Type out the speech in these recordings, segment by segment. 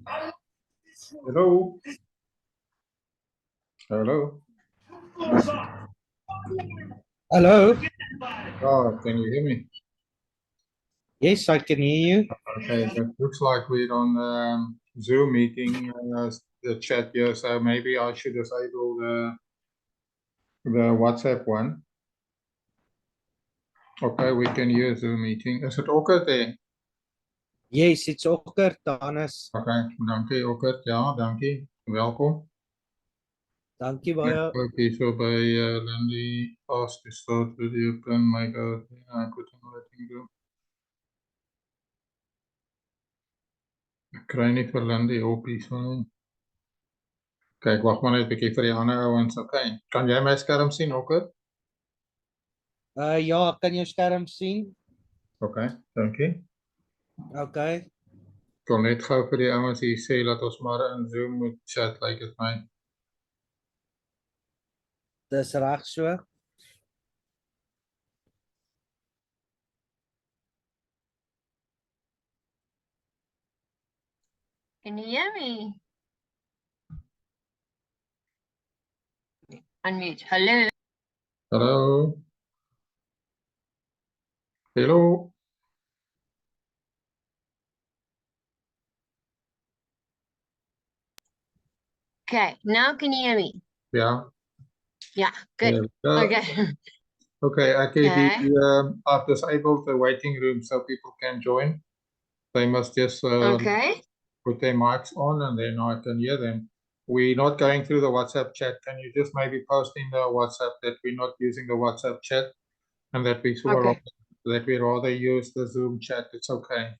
Hello. Hello. Hello. Oh, can you hear me? Yes, I can hear you. Okay, it looks like we're on Zoom meeting, the chat here, so maybe I should disable the WhatsApp one. Okay, we can use Zoom meeting. Is it okay there? Yes, it's Okker, Tanis. Okay, dankie Okker. Ja, dankie. Welkom. Dankie baie. Ook hier so by Lindy asked to start video can make a good letting go. Ek kry nie vir Lindy op hier so nie. Kyk, wag maar net 'n bietjie vir die ander ouens. Okay. Kan jy my skerm sien, Okker? Ja, ek kan jou skerm sien. Okay, dankie. Okay. Ek wil net gou vir die ouens hier sê dat ons maar in Zoom moet chat, like dit my. Dis reg so. Can you hear me? Unmute. Hello. Hallo. Hallo. Okay, now can you hear me? Ja. Yeah, good. Okay. Okay, ek het Okay. die I've disabled the waiting room so people can join. They must just Okay. put their mics on and then I can hear them. We're not going through the WhatsApp chat. Can you just maybe post in the WhatsApp that we're not using the WhatsApp chat and that we sort of Okay. that we rather use the Zoom chat? It's okay.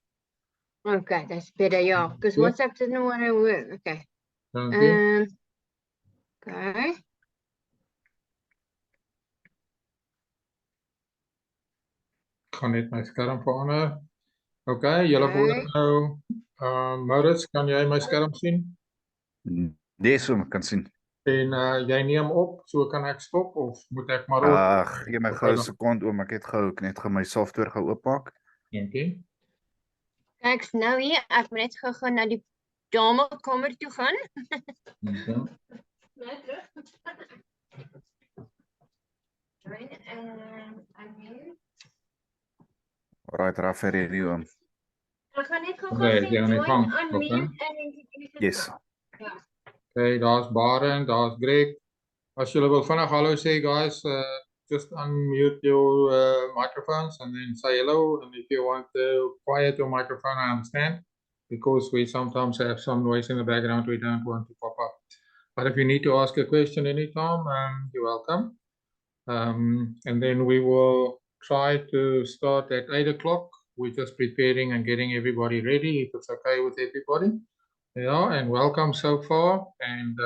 Okay, that's better, yeah. Because Yeah. WhatsApp doesn't want to work. Okay. Thank you. Okay. Ek gaan net my skerm verander. Okay, julle Okay. behoort nou Maurits, kan jy my skerm sien? Nee, so ek kan sien. En jy neem op, so kan ek stop of moet ek maar op? Gee my gou 'n sekond oom, ek het gou net my software gou oopmaak. Dankie. Kijk, nou hier. Ek moet net gou gaan na die damekamer toe gaan. Okay. Nou terug. Join and unmute. Alright, Rafa ready oom. Ek gaan net gou Okay, gaan jy aan die join, gang, unmute okay. and introduce Yes. yourself. Ja. Okay, daar's Baren, daar's Greg. As julle wil vinnig hallo sê guys, just unmute your microphones and then say hello, and if you want to quiet your microphone, I understand, because we sometimes have some noise in the background we don't want to pop up. But if you need to ask a question anytime, you're welcome. And then we will try to start at 8 o'clock. We're just preparing and getting everybody ready, if it's okay with everybody. Yeah, and welcome so far. And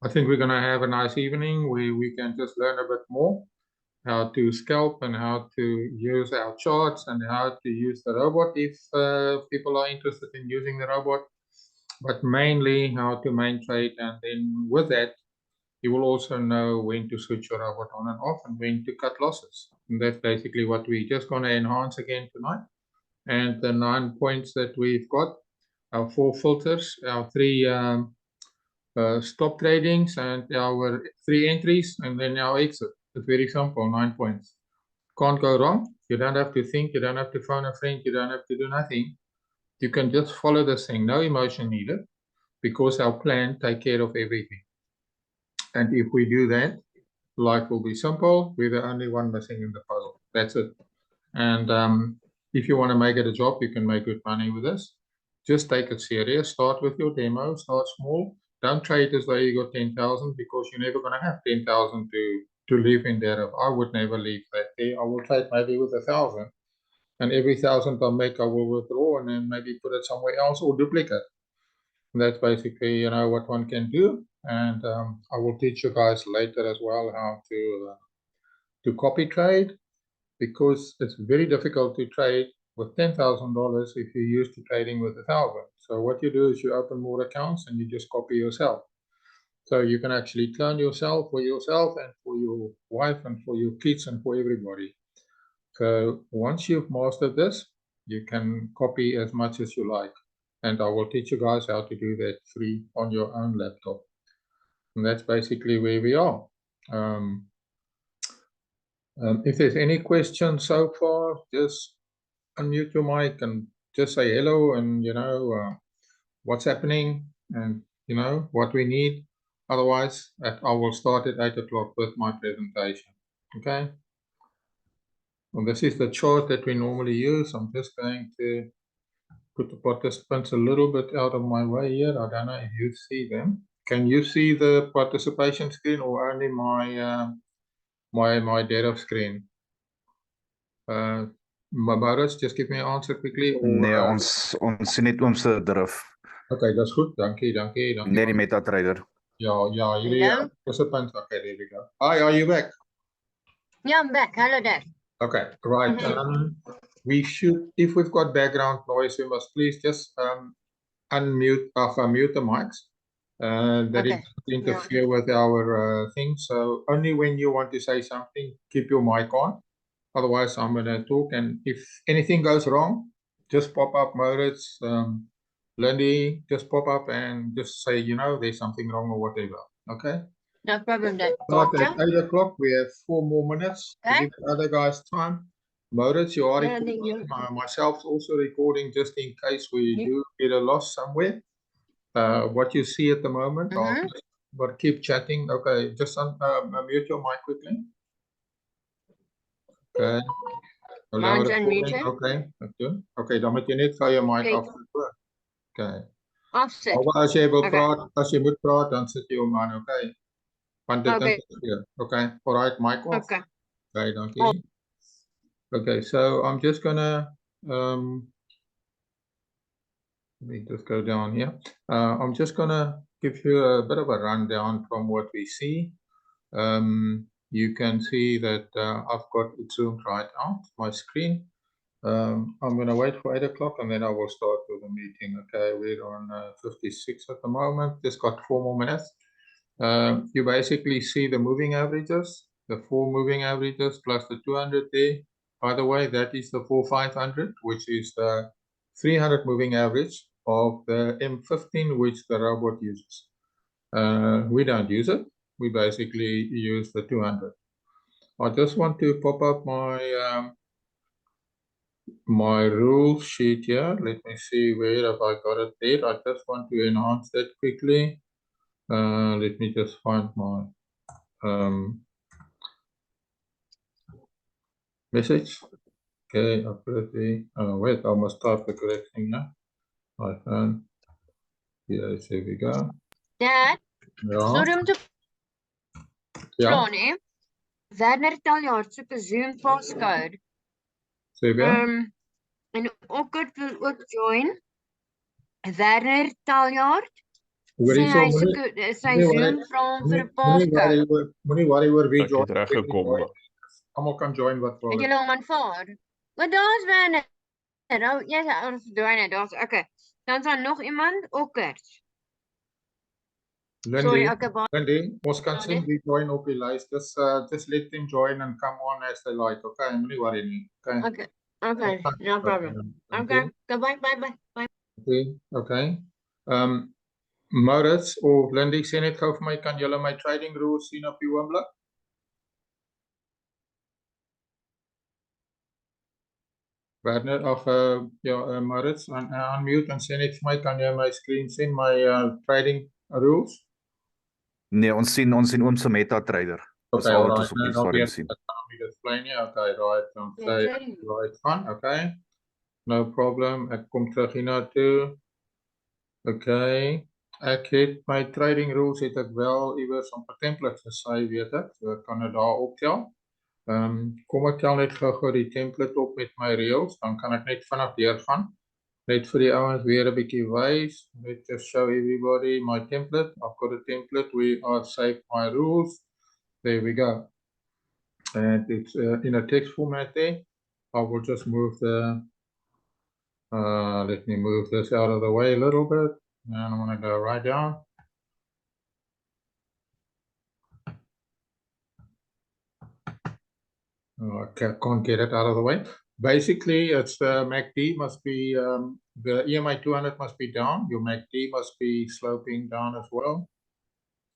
I think we're going to have a nice evening where we can just learn a bit more how to scalp and how to use our charts and how to use the robot if people are interested in using the robot, but mainly how to main trade. And then with that, you will also know when to switch your robot on and off and when to cut losses. And that's basically what we're just going to enhance again tonight. And the 9 points that we've got, our 4 filters, our 3 stop tradings, and our 3 entries, and then our exit. It's very simple, 9 points. Can't go wrong. You don't have to think, you don't have to phone a friend, you don't have to do nothing. You can just follow this thing, no emotion needed, because our plan take care of everything. And if we do that, life will be simple. We're the only one missing in the puzzle. That's it. And if you want to make it a job, you can make good money with this. Just take it serious. Start with your demo. Start small. Don't trade as though you got 10,000, because you're never going to have 10,000 to live in there. I would never leave that there. I will trade maybe with 1,000, and every 1,000 I make, I will withdraw and then maybe put it somewhere else or duplicate. And that's basically, you know, what one can do. And I will teach you guys later as well how to copy trade, because it's very difficult to trade with $10,000 if you're used to trading with 1,000. So what you do is you open more accounts and you just copy yourself. So you can actually clone yourself for yourself and for your wife and for your kids and for everybody. So once you've mastered this, you can copy as much as you like. and I will teach you guys how to do that free on your own laptop. And that's basically where we are. If there's any questions so far, just unmute your mic and just say hello and, what's happening and, what we need. Otherwise, I will start at 8 o'clock with my presentation. Okay? Well, this is the chart that we normally use. I'm just going to put the participants a little bit out of my way here. I don't know if you see them. Can you see the participation screen or only my data screen? Maurits, just give me an answer quickly. Or, Nee, ons sien net oom se drif. Okay, that's good. Dankie. Net die MetaTrader. Yeah, jullie Hello? participants. Okay, there we go. Hi, are you back? Yeah, I'm back. Hello there. Okay, right. We should, if we've got background noise, we must please just mute the mics. That it Okay, doesn't interfere with our thing. So only when you want to say something, keep your mic on. Otherwise, I'm gonna talk, and if anything goes wrong, just pop up, Maurits, Lindy, just pop up and just say, there's something wrong or whatever. Okay? no problem then. Start Gotcha. at 8 o'clock. We have 4 more minutes to Okay. give the other guys time. Maurits, you are Yeah, recording. Myself also recording just in case we do get a loss somewhere. What you see at the moment, but keep chatting. Okay, just mute your mic quickly. Okay. Mine's unmuted. Okay, okay, dan moet jy net gou jou mic Okay. afsit. Okay. Offset. Maar as jy wil Okay. praat, as jy moet praat, dan sit jy hom aan, okay? Want dit Okay. interfereer. Okay, alright, mic off. Okay. Okay, dankie. Okay, so I'm just gonna let me just go down here. I'm just gonna give you a bit of a rundown from what we see. You can see that I've got it zoomed right out my screen. I'm gonna wait for 8 o'clock and then I will start with the meeting. Okay, we're on 56 at the moment. Just got 4 more minutes. You basically see the moving averages, the 4 moving averages plus the 200 there. By the way, that is the 4500, which is the 300 moving average of the M15, which the robot uses. We don't use it. We basically use the 200. I just want to pop up my rule sheet here. Let me see where have I got it there. I just want to enhance that quickly. Let me just find my message. Okay, I put it there. Wait, I must type the correct thing now. iPhone. Yes, here we go. Dad, Ja, sorry om te ja. vra nie. Werner Taljaard soek 'n Zoom passcode. Sê weer. En Okkert wil ook join. Werner Taljaard Hoor sê hierso, hy soek sy moenie Zoom worry- vra hom vir 'n Moenie passcode. worry oor wie Ek join. het reggekom. Almal kan join wat wil. Het julle hom aanvaar? Maar daar's Werner. Nou, jy's al verdwyn. Daar's okay. Dan's daar nog iemand? Okkert. Sorry, Lindy, okay, baie. Lindy, ons kan Lindy? sien wie join op die lys. Just let them join and come on as they like. Okay, moenie worry nie. Okay. Okay, no problem. Okay, goodbye, bye. Okay. Maurits of Lindy, sê net gou vir my, kan julle my trading rules sien op die oomblik? Werner, Maurits, unmute en sê net vir my, kan jy my screen sien, my trading rules? Nee, ons sien oom se MetaTrader. Dis al wat ons op die stadium sien. Display nie, okay, right, dan sê trading. right van, okay. No problem, ek kom terug hiernatoe. Okay, ek het my trading rules het ek wel iewers op 'n template gesy, weet ek, so ek kan dit daar optel. Kom ek tel net gou die template op met my reels, dan kan ek net vinnig deurgaan. Net vir die ouens weer 'n bietjie wys. Let's just show everybody my template. I've got a template where I've saved my rules. There we go. And it's in a text format there. I will just move let me move this out of the way a little bit. And I'm going to go right down. I can't get it out of the way. Basically, it's the MACD must be the EMA 200 must be down. Your MACD must be sloping down as well.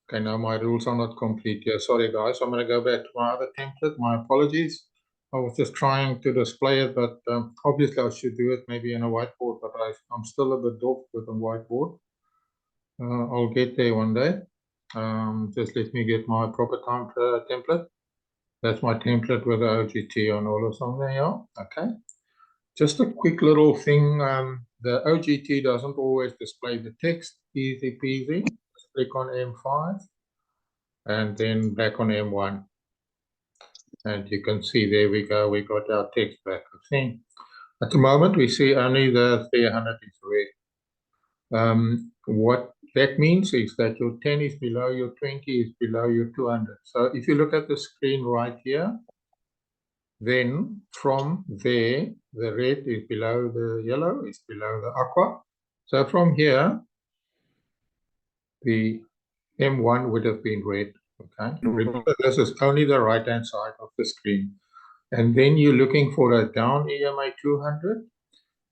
Okay, now my rules are not complete here. Sorry, guys. I'm going to go back to my other template. My apologies. I was just trying to display it, but obviously I should do it maybe in a whiteboard, but I'm still a bit off with a whiteboard. I'll get there one day. Just let me get my proper time template. That's my template with the OGT on all or something, yeah. Okay. Just a quick little thing. The OGT doesn't always display the text. Easy peasy. Just click on M5 and then back on M1. And you can see there we go. We got our text back. See, at the moment we see only the 300 is red. What that means is that your 10 is below, your 20 is below your 200. So if you look at the screen right here, then from there, the red is below the yellow, is below the aqua. So from here, the M1 would have been red. Okay. Remember, this is only the right-hand side of the screen. And then you're looking for a down EMA 200.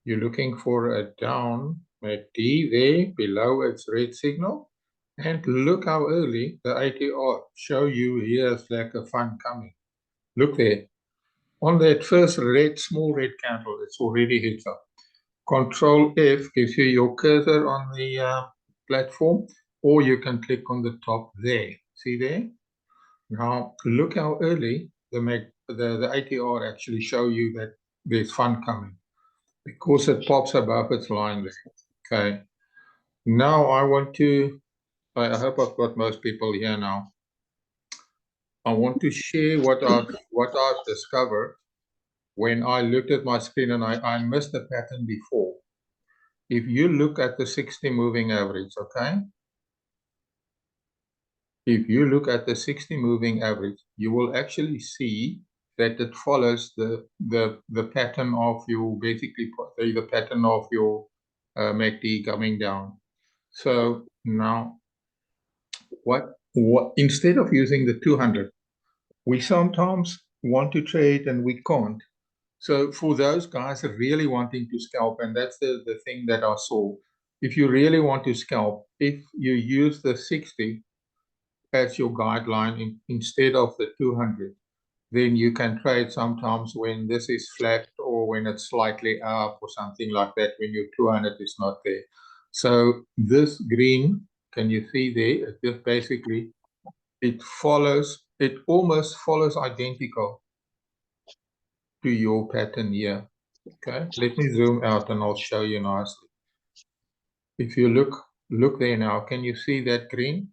You're looking for a down MACD there below its red signal. And look how early the ATR show you here's like a fun coming. Look there. On that first red, small red candle, it's already hit up. Control F gives you your cursor on the platform, or you can click on the top there. See there? Now look how early the ATR actually show you that there's fun coming, because it pops above its line there. Okay. Now I want to, I hope I've got most people here now. I want to share what I've discovered when I looked at my screen and I missed the pattern before. If you look at the 60 moving average, okay? If you look at the 60 moving average, you will actually see that it follows the pattern of your, basically the pattern of your MACD coming down. So now, what instead of using the 200, we sometimes want to trade and we can't. So for those guys really wanting to scalp, and that's the thing that I saw, if you really want to scalp, if you use the 60 as your guideline instead of the 200, then you can trade sometimes when this is flat or when it's slightly up or something like that, when your 200 is not there. So this green, can you see there? It just basically, it almost follows identical to your pattern here. Okay, let me zoom out and I'll show you nicely. If you look there now, can you see that green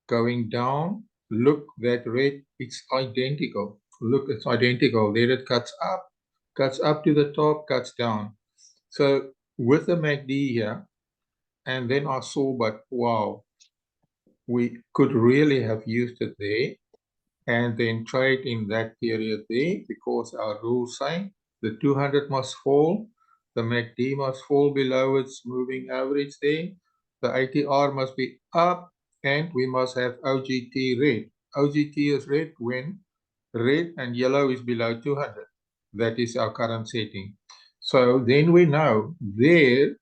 going down? Look, that red, it's identical. Look, it's identical. There it cuts up to the top, cuts down. So with the MACD here, and then I saw, but wow, we could really have used it there and then trade in that period there, because our rules say the 200 must fall, the MACD must fall below its moving average there, the ATR must be up, and we must have OGT red. OGT is red when red and yellow is below 200. That is our current setting. So then we know there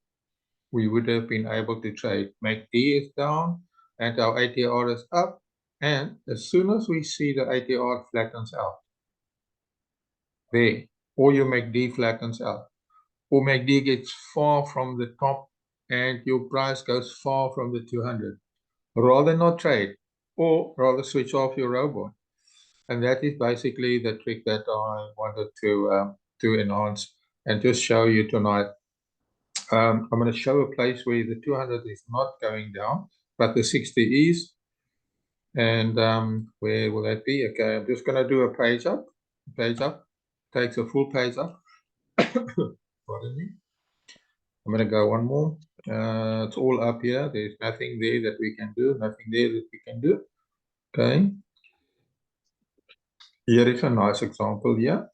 we would have been able to trade. MACD is down and our ATR is up. And as soon as we see the ATR flattens out, there, or your MACD flattens out, or MACD gets far from the top and your price goes far from the 200, rather not trade, or rather switch off your robot. And that is basically the trick that I wanted to enhance and just show you tonight. I'm going to show a place where the 200 is not going down, but the 60 is. And where will that be? Okay, I'm just going to do a page up. Takes a full page up. Pardon me. I'm going to go one more. It's all up here. There's nothing there that we can do, nothing there that we can do. Okay. Here is a nice example here.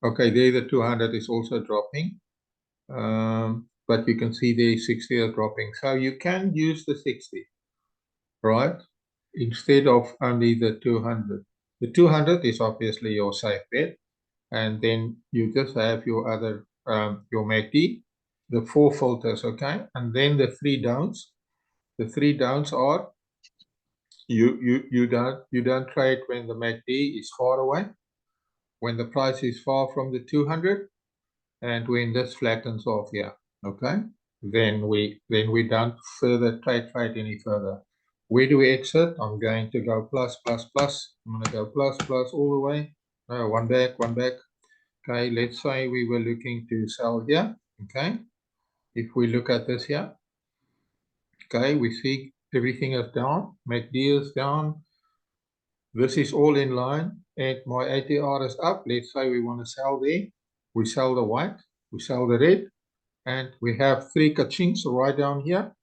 Okay, there the 200 is also dropping. But you can see the 60 is dropping. So you can use the 60, right? Instead of only the 200. The 200 is obviously your safe bet. And then you just have your other, your MACD. the 4 filters, okay? And then the 3 don'ts. The 3 don'ts are you don't trade when the MACD is far away, when the price is far from the 200, and when this flattens off here, okay? Then we don't further trade any further. Where do we exit? I'm going to go plus, plus, plus. I'm going to go plus, plus all the way. No, one back. Okay, let's say we were looking to sell here, okay? If we look at this here, okay, we see everything is down, MACD is down. This is all in line, and my ATR is up. Let's say we want to sell there. We sell the white, we sell the red, and we have 3 kachings right down here.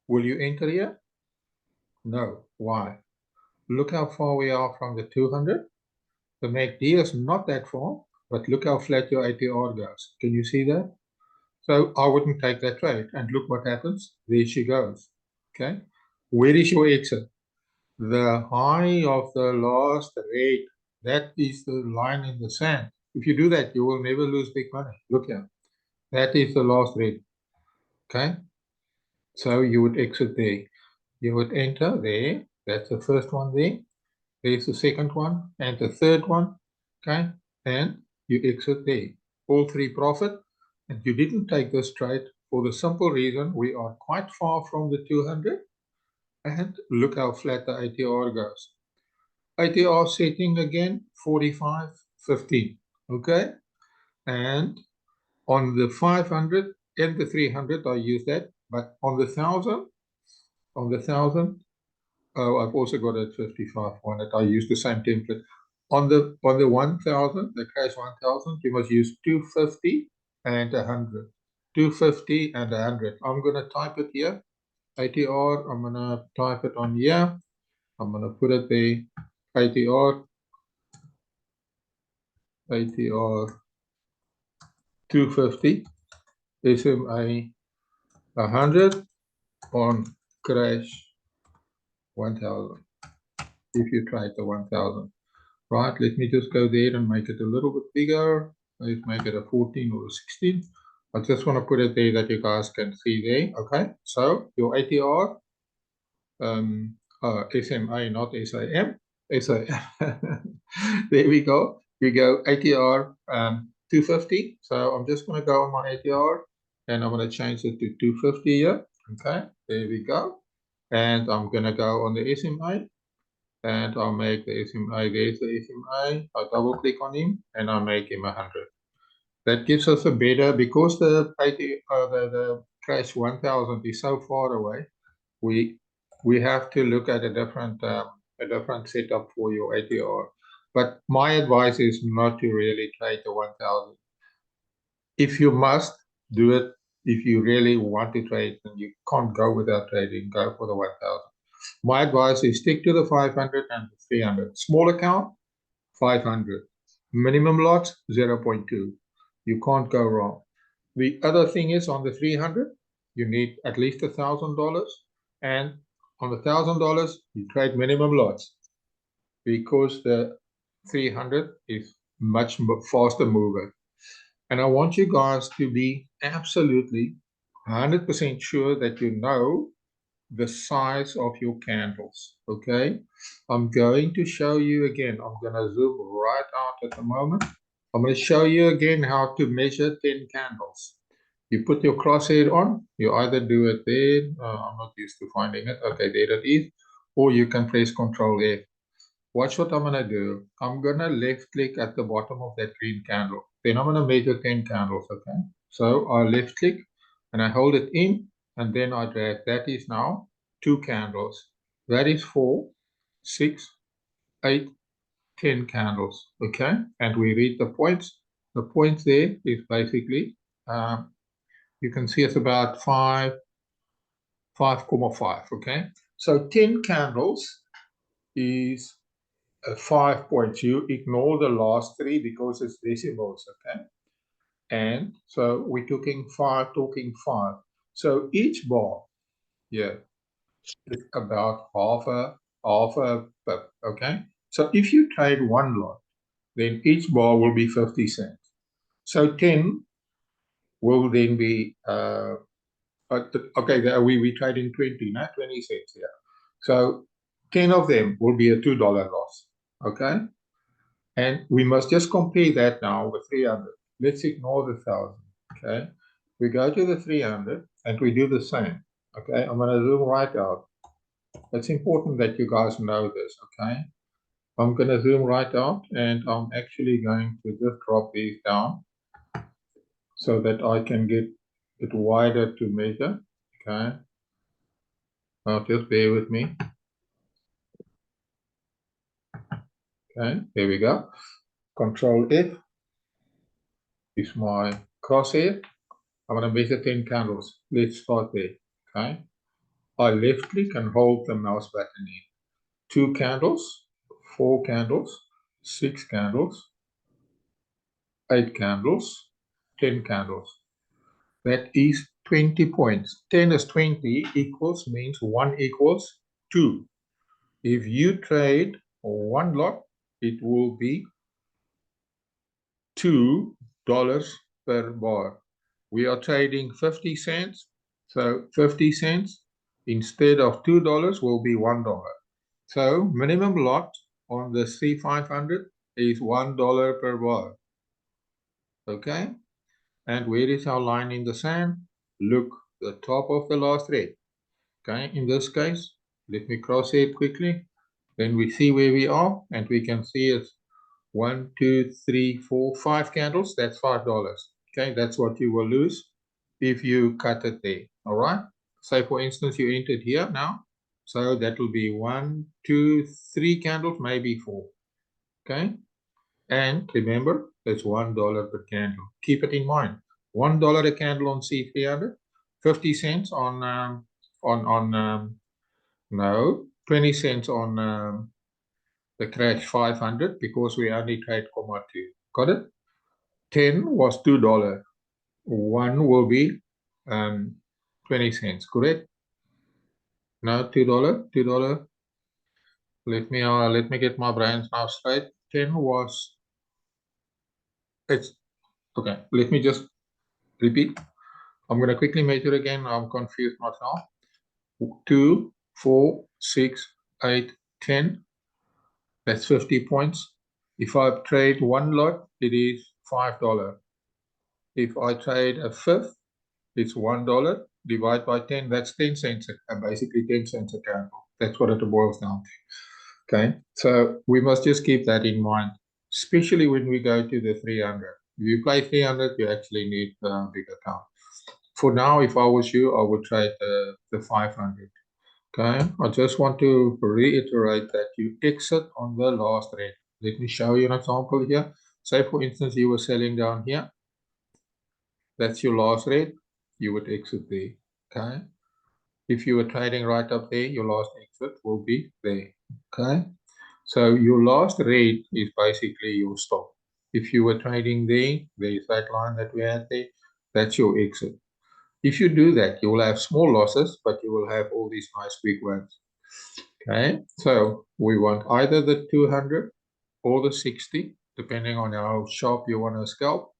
Will you enter here? No. Why? Look how far we are from the 200. The MACD is not that far, but look how flat your ATR goes. Can you see that? So I wouldn't take that trade. And look what happens. There she goes. Okay. Where is your exit? The high of the last red. That is the line in the sand. If you do that, you will never lose big money. Look here. That is the last red. Okay. So you would exit there. You would enter there. That's the first one there. There's the second one and the third one. Okay. And you exit there. All 3 profit. And you didn't take this trade for the simple reason we are quite far from the 200. And look how flat the ATR goes. ATR setting again, 45.15. Okay. And on the 500 and the 300, I use that. But on the 1,000, oh, I've also got a 55 one that I use the same template. On the 1,000, the crash 1,000, you must use 250 and 100. 250 and 100. I'm going to type it here. ATR, I'm going to type it on here. I'm going to put it there. ATR 250. SMA 100 on crash 1,000. If you try the 1,000. Right, let me just go there and make it a little bit bigger. Let's make it a 14 or a 16. I just want to put it there that you guys can see there. Okay, so your ATR, SMA, not SAM, SAM. There we go. We go ATR 250. So I'm just going to go on my ATR and I'm going to change it to 250 here. Okay, there we go. And I'm going to go on the SMA. And I'll make the SMA, there's the SMA, I double click on him and I make him 100. That gives us a better, because the crash 1,000 is so far away, we have to look at a different setup for your ATR. But my advice is not to really trade the 1,000. If you must do it, if you really want to trade, then you can't go without trading, go for the 1,000. My advice is stick to the 500 and the 300. Small account, 500. Minimum lots, 0.2. You can't go wrong. The other thing is on the 300, you need at least $1,000. And on the $1,000, you trade minimum lots because the 300 is much faster mover. And I want you guys to be absolutely 100% sure that you know the size of your candles. Okay, I'm going to show you again. I'm going to zoom right out at the moment. I'm going to show you again how to measure 10 candles. You put your crosshair on. You either do it there. I'm not used to finding it. Okay, there it is. Or you can press Control F. Watch what I'm going to do. I'm going to left click at the bottom of that green candle. Then I'm going to measure 10 candles. Okay, so I left click and I hold it in. And then I drag. That is now 2 candles. That is 4, 6, 8, 10 candles. Okay, and we read the points. The point there is basically, you can see it's about 5.5. Okay, so 10 candles is 5 points. You ignore the last 3 because it's decimals. Okay, and so we're talking 5. So each bar, yeah, is about half a pip. Okay, so if you trade 1 lot, then each bar will be 50 cents. So 10 will then be okay. We trading 20, not 20 cents here. So 10 of them will be a $2 loss. Okay, and we must just compare that now with 300. Let's ignore the 1,000. Okay, we go to the 300 and we do the same. Okay, I'm going to zoom right out. It's important that you guys know this. Okay, I'm going to zoom right out and I'm actually going to just drop these down so that I can get it wider to measure. Okay, now just bear with me. Okay, there we go. Control F is my crosshair. I'm going to measure 10 candles. Let's start there. Okay, I left click and hold the mouse button in. 2 candles, 4 candles, 6 candles, 8 candles, 10 candles. That is 20 points. 10 is 20 equals means 1 equals 2. If you trade one lot, it will be $2 per bar. We are trading 50 cents. So 50 cents instead of $2 will be $1. So minimum lot on the C500 is $1 per bar. Okay. And where is our line in the sand? Look, the top of the last red. Okay, in this case, let me cross it quickly. Then we see where we are, and we can see it's 1, 2, 3, 4, 5 candles. That's $5. Okay, that's what you will lose if you cut it there. All right. Say for instance, you entered here now. So that will be 1, 2, 3 candles, maybe 4. Okay. And remember, it's $1 per candle. Keep it in mind. $1 a candle on C300, 50 cents on no, 20 cents on the crash 500 because we only trade comma 2. Got it? 10 was $2. 1 will be 20 cents, correct? No, $2, $2. Let me get my brains now straight. 10 was it's okay. Let me just repeat. I'm going to quickly measure again. I'm confused myself. 2, 4, 6, 8, 10. That's 50 points. If I trade one lot, it is $5. If I trade a fifth, it's $1. Divide by 10, that's 10 cents, basically 10 cents a candle. That's what it boils down to. Okay, so we must just keep that in mind, especially when we go to the 300. If you play 300, you actually need a big account. For now, if I was you, I would trade the 500. Okay, I just want to reiterate that you exit on the last red. Let me show you an example here. Say, for instance, you were selling down here. That's your last red. You would exit there. Okay. If you were trading right up there, your last exit will be there. Okay. So your last red is basically your stop. If you were trading there, there's that line that we had there. That's your exit. If you do that, you will have small losses, but you will have all these nice big ones. Okay, so we want either the 200 or the 60, depending on how sharp you want to scalp,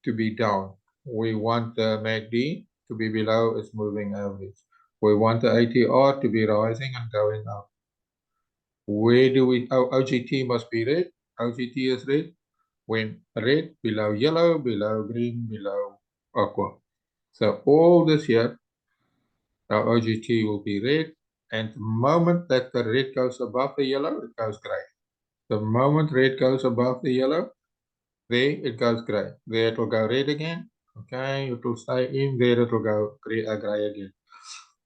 to be down. We want the MACD to be below its moving average. We want the ATR to be rising and going up. Where do we, OGT must be red. OGT is red. When red, below yellow, below green, below aqua. So all this here, our OGT will be red, and the moment that the red goes above the yellow, it goes gray. The moment red goes above the yellow, there it goes gray. There it will go red again. Okay, it will stay in there, it will go gray again.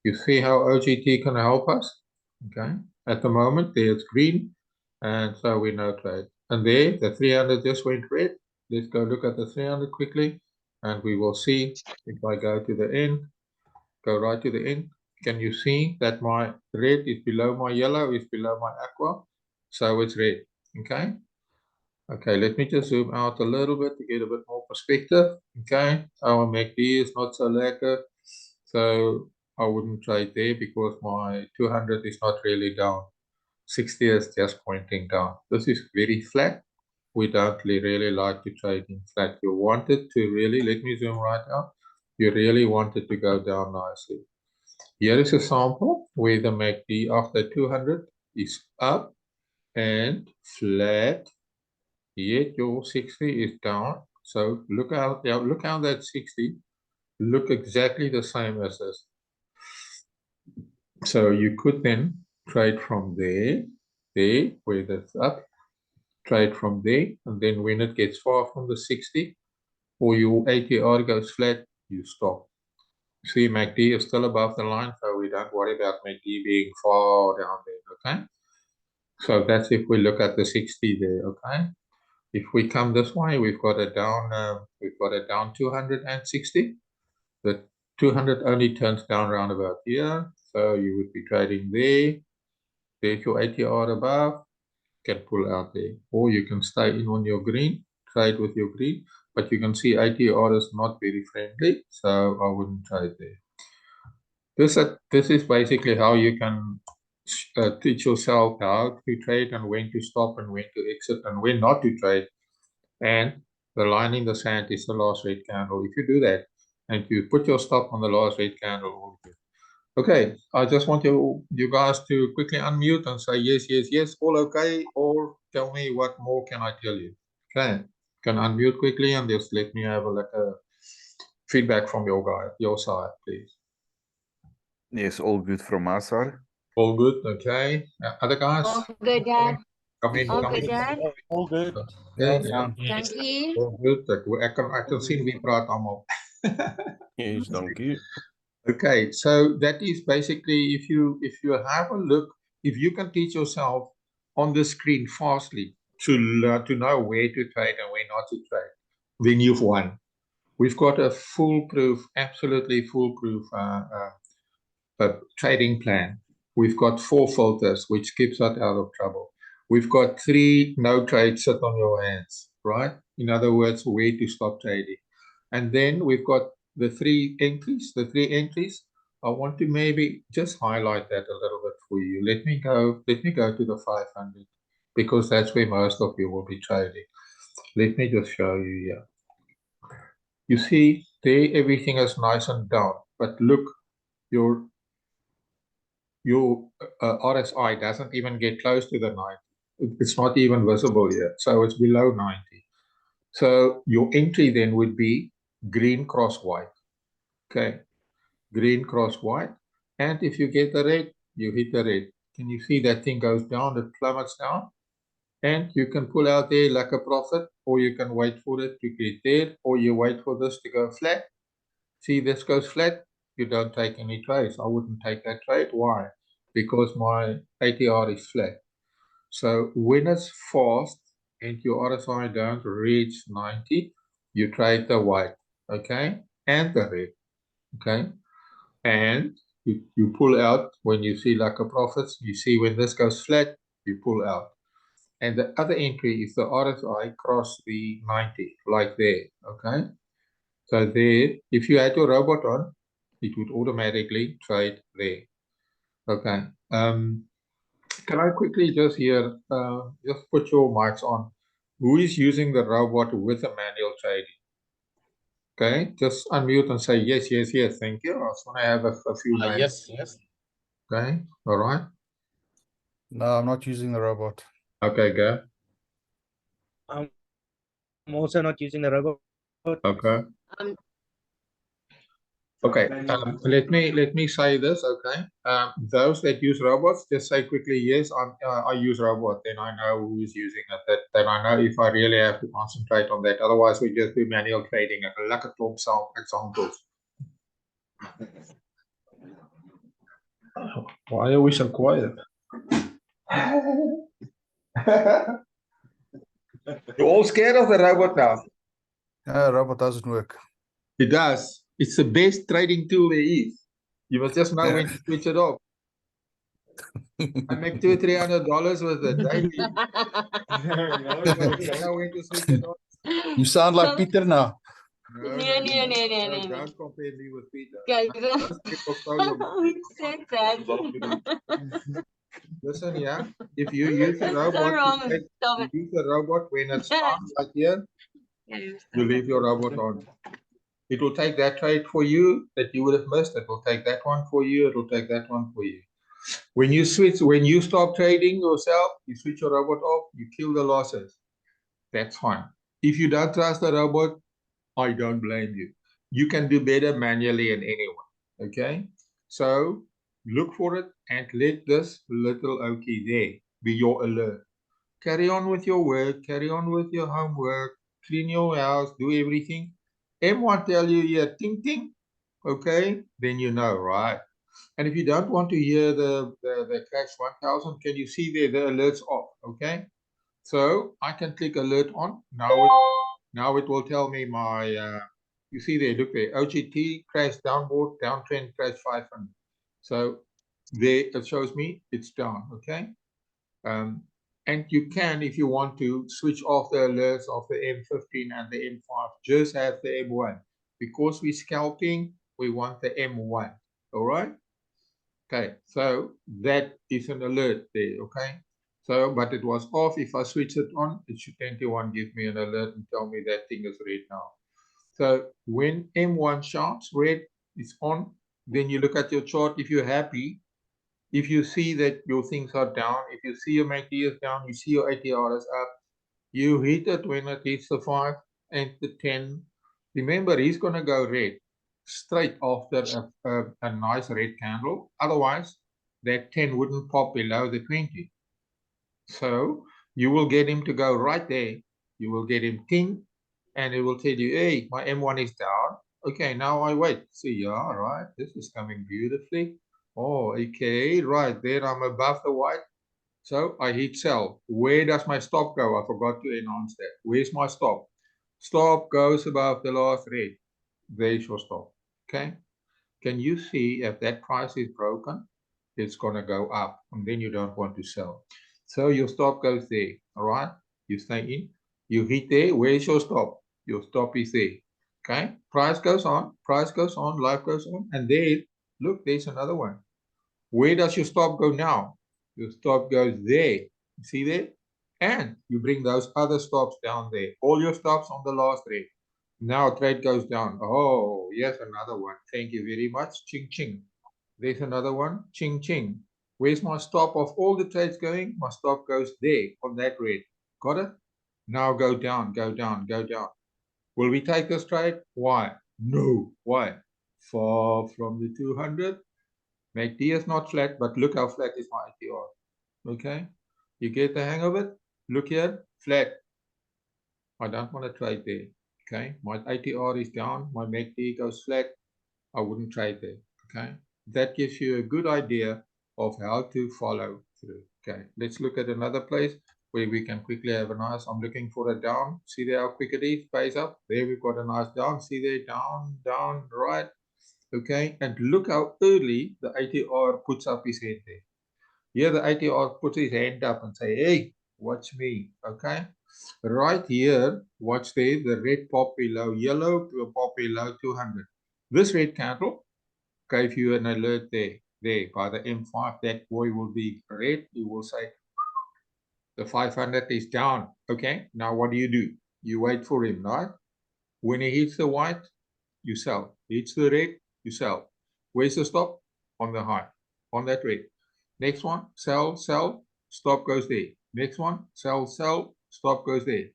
You see how OGT can help us? Okay, at the moment there it's green, and so we no trade. And there the 300 just went red. Let's go look at the 300 quickly, and we will see if I go to the end. Go right to the end. Can you see that my red is below my yellow, is below my aqua? So it's red, okay? Okay, let me just zoom out a little bit to get a bit more perspective, okay? Our MACD is not so lekker, so I wouldn't trade there because my 200 is not really down. 60 is just pointing down. This is very flat, we don't really like to trade in flat. You want it to really, let me zoom right out. You really want it to go down nicely. Here is a sample where the MACD after 200 is up and flat, yet your 60 is down. So look how that 60 look exactly the same as this. So you could then trade from there, where that's up, trade from there, and then when it gets far from the 60, or your ATR goes flat, you stop. See, MACD is still above the line, so we don't worry about MACD being far down there, okay? So that's if we look at the 60 there, okay? If we come this way, we've got a down 260. The 200 only turns down around about here, so you would be trading there. There's your ATR above, can pull out there, or you can stay in on your green, trade with your green, but you can see ATR is not very friendly, so I wouldn't trade there. This is basically how you can teach yourself how to trade and when to stop and when to exit and when not to trade. And the line in the sand is the last red candle. If you do that and you put your stop on the last red candle, all good. Okay, I just want you guys to quickly unmute and say yes, yes, yes, all okay, or tell me what more can I tell you. Okay, can unmute quickly and just let me have a feedback from your side, please. Yes, all good from my side. All good, okay. Other guys? All good, Dad. Come in, All come good, in. Dad. All good. Okay, Well, yeah. Thank you. All good. I can see wie praat almal. Yes, dankie. Okay, so that is basically if you have a look, if you can teach yourself on the screen fastly to know where to trade and where not to trade, then you've won. We've got a foolproof, absolutely foolproof trading plan. We've got 4 filters, which keeps us out of trouble. We've got 3 no trades sit on your hands, right? In other words, where to stop trading. And then we've got the 3 entries. The 3 entries, I want to maybe just highlight that a little bit for you. Let me go to the 500 because that's where most of you will be trading. Let me just show you here. You see, there everything is nice and down, but look, your RSI doesn't even get close to the 90. It's not even visible yet, so it's below 90. So your entry then would be green cross white. Okay, green cross white. And if you get the red, you hit the red. Can you see that thing goes down, it plummets down? And you can pull out there like a profit, or you can wait for it to get there, or you wait for this to go flat. See, this goes flat, you don't take any trades. I wouldn't take that trade. Why? Because my ATR is flat. So when it's fast and your RSI don't reach 90, you trade the white, okay, and the red, okay, and you pull out when you see like a profits. You see when this goes flat, you pull out. And the other entry is the RSI cross the 90, like there, okay. So there, if you had your robot on, it would automatically trade there. Okay. Can I quickly just here, just put your mics on. Who is using the robot with a manual trading? Okay, just unmute and say yes, yes, yes. Thank you. I just want to have a few minutes. Yes. Okay, all right. No, I'm not using the robot. Okay, go. I'm also not using the robot. Okay. Um, Okay, let me say this, okay? Those that use robots, just say quickly, yes, I use robot, then I know who is using it. Then I know if I really have to concentrate on that. Otherwise, we just do manual trading. Like a top examples. Why are we so quiet? You're all scared of the robot now. No, robot doesn't work. It does. It's the best trading tool there is. You must just know when to switch it off. I make $200-300 with it daily. You know when to switch it off. You sound like Peter now. No, Nee. don't compare me with Peter. Kijk, Most people stole your hoe zit dat? Listen, yeah. If you use a robot, you use a robot when it's on like here, you leave your robot on. It will take that trade for you that you would have missed. It will take that one for you. It will take that one for you. When you stop trading yourself, you switch your robot off, you kill the losses. That's fine. If you don't trust the robot, I don't blame you. You can do better manually than anyone. Okay? So look for it and let this little okie there be your alert. Carry on with your work, carry on with your homework, clean your house, do everything. M1 tell you here, ting ting, okay? Then you know, right? And if you don't want to hear the crash 1000, can you see there the alerts off, okay? So I can click alert on. Now it will tell me my, you see there, look there, OGT, crash downboard, downtrend, crash 500. So there it shows me it's down, okay? And you can, if you want to, switch off the alerts of the M15 and the M5, just have the M1. Because we're scalping, we want the M1, all right? Okay, so that is an alert there, okay? So, but it was off. If I switch it on, it should 21 give me an alert and tell me that thing is red now. So when M1 sharps red is on, then you look at your chart. If you're happy, if you see that your things are down, if you see your MACD is down, you see your ATR is up, you hit it when it hits the 5 and the 10. Remember, he's going to go red straight after a nice red candle. Otherwise, that 10 wouldn't pop below the 20. So you will get him to go right there. You will get him ting, and it will tell you, hey, my M1 is down. Okay, now I wait. See, yeah, right. This is coming beautifully. Oh, okay, right there. I'm above the white. So I hit sell. Where does my stop go? I forgot to announce that. Where's my stop? Stop goes above the last red. There's your stop. Okay. Can you see if that price is broken? It's going to go up, and then you don't want to sell. So your stop goes there. All right. You stay in. You hit there. Where's your stop? Your stop is there. Okay. Price goes on. Price goes on. Life goes on. And there, look, there's another one. Where does your stop go now? Your stop goes there. See there? And you bring those other stops down there. All your stops on the last red. Now trade goes down. Oh, yes, another one. Thank you very much. Ching, ching. There's another one. Ching, ching. Where's my stop of all the trades going? My stop goes there on that red. Got it? Now go down, go down, go down. Will we take this trade? Why? No. Why? Far from the 200. MACD is not flat, but look how flat is my ATR. Okay? You get the hang of it? Look here, flat. I don't want to trade there. Okay? My ATR is down, my MACD goes flat. I wouldn't trade there. Okay? That gives you a good idea of how to follow through. Okay? Let's look at another place where we can quickly have a nice, I'm looking for a down. See there how quick it is, pays up. There we've got a nice down. See there, down, down, right. Okay, and look how early the ATR puts up his hand there. Here the ATR puts his hand up and say, hey, watch me, okay? Right here, watch there, the red pop below yellow to a pop below 200. This red candle gave you an alert there by the M5, that boy will be red. You will say, the 500 is down, okay? Now what do? You wait for him, right? When he hits the white, you sell. Hits the red, you sell. Where's the stop? On the high, on that red. Next one, sell, sell, stop goes there. Next one, sell, sell, stop goes there.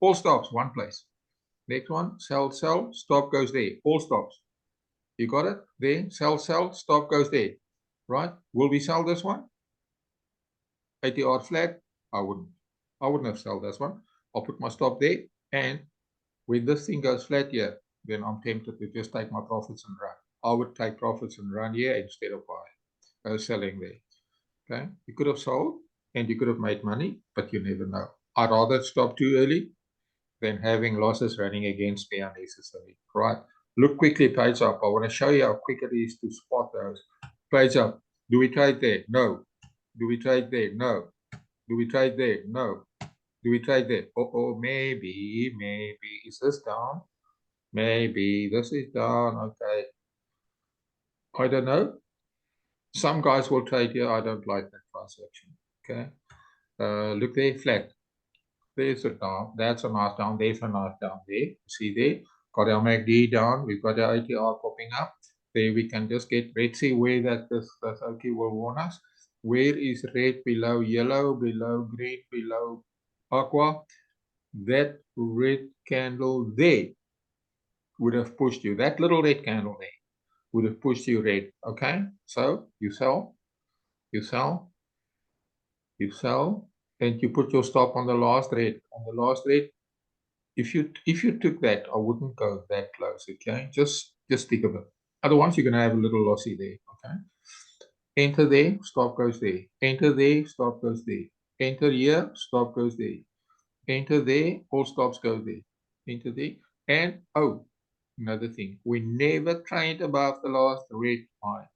All stops, one place. Next one, sell, sell, stop goes there. All stops. You got it? There, sell, sell, stop goes there. Right? Will we sell this one? ATR flat? I wouldn't. I wouldn't have sold this one. I'll put my stop there. And when this thing goes flat here, then I'm tempted to just take my profits and run. I would take profits and run here instead of selling there. Okay, you could have sold and you could have made money, but you never know. I'd rather stop too early than having losses running against me unnecessarily. Right? Look quickly, page up. I want to show you how quick it is to spot those. Page up. Do we trade there? No. Do we trade there? No. Do we trade there? No. Do we trade there? Oh, maybe. Is this down? Maybe this is down. Okay. I don't know. Some guys will trade here. I don't like that price action. Okay. Look there, flat. There's a down. That's a nice down. There's a nice down there. See there? Got our MACD down. We've got our ATR popping up. There we can just get, let's see where that this okay will warn us. Where is red below yellow, below green, below aqua? That red candle there would have pushed you. That little red candle there would have pushed you red. Okay, so you sell, you sell, you sell, and you put your stop on the last red. On the last red, if you took that, I wouldn't go that close. Okay, just think of it. Otherwise, you're gonna have a little lossy there. Okay, enter there, stop goes there. Enter there, stop goes there. Enter here, stop goes there. Enter there, all stops go there. Enter there, and oh, another thing, we never trade above the last red line.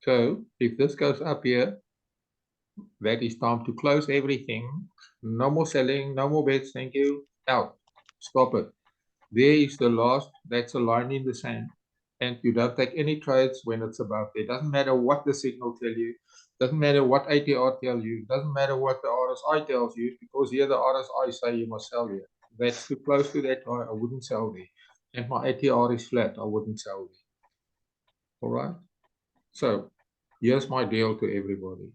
So if this goes up here, that is time to close everything. No more selling, no more bets, thank you. Out. Stop it. There is the last, that's a line in the sand. And you don't take any trades when it's above there. Doesn't matter what the signal tell you. Doesn't matter what ATR tells you. Doesn't matter what the RSI tells you, because here the RSI say you must sell here. That's too close to that line, I wouldn't sell there. And my ATR is flat, I wouldn't sell there. All right. So here's my deal to everybody.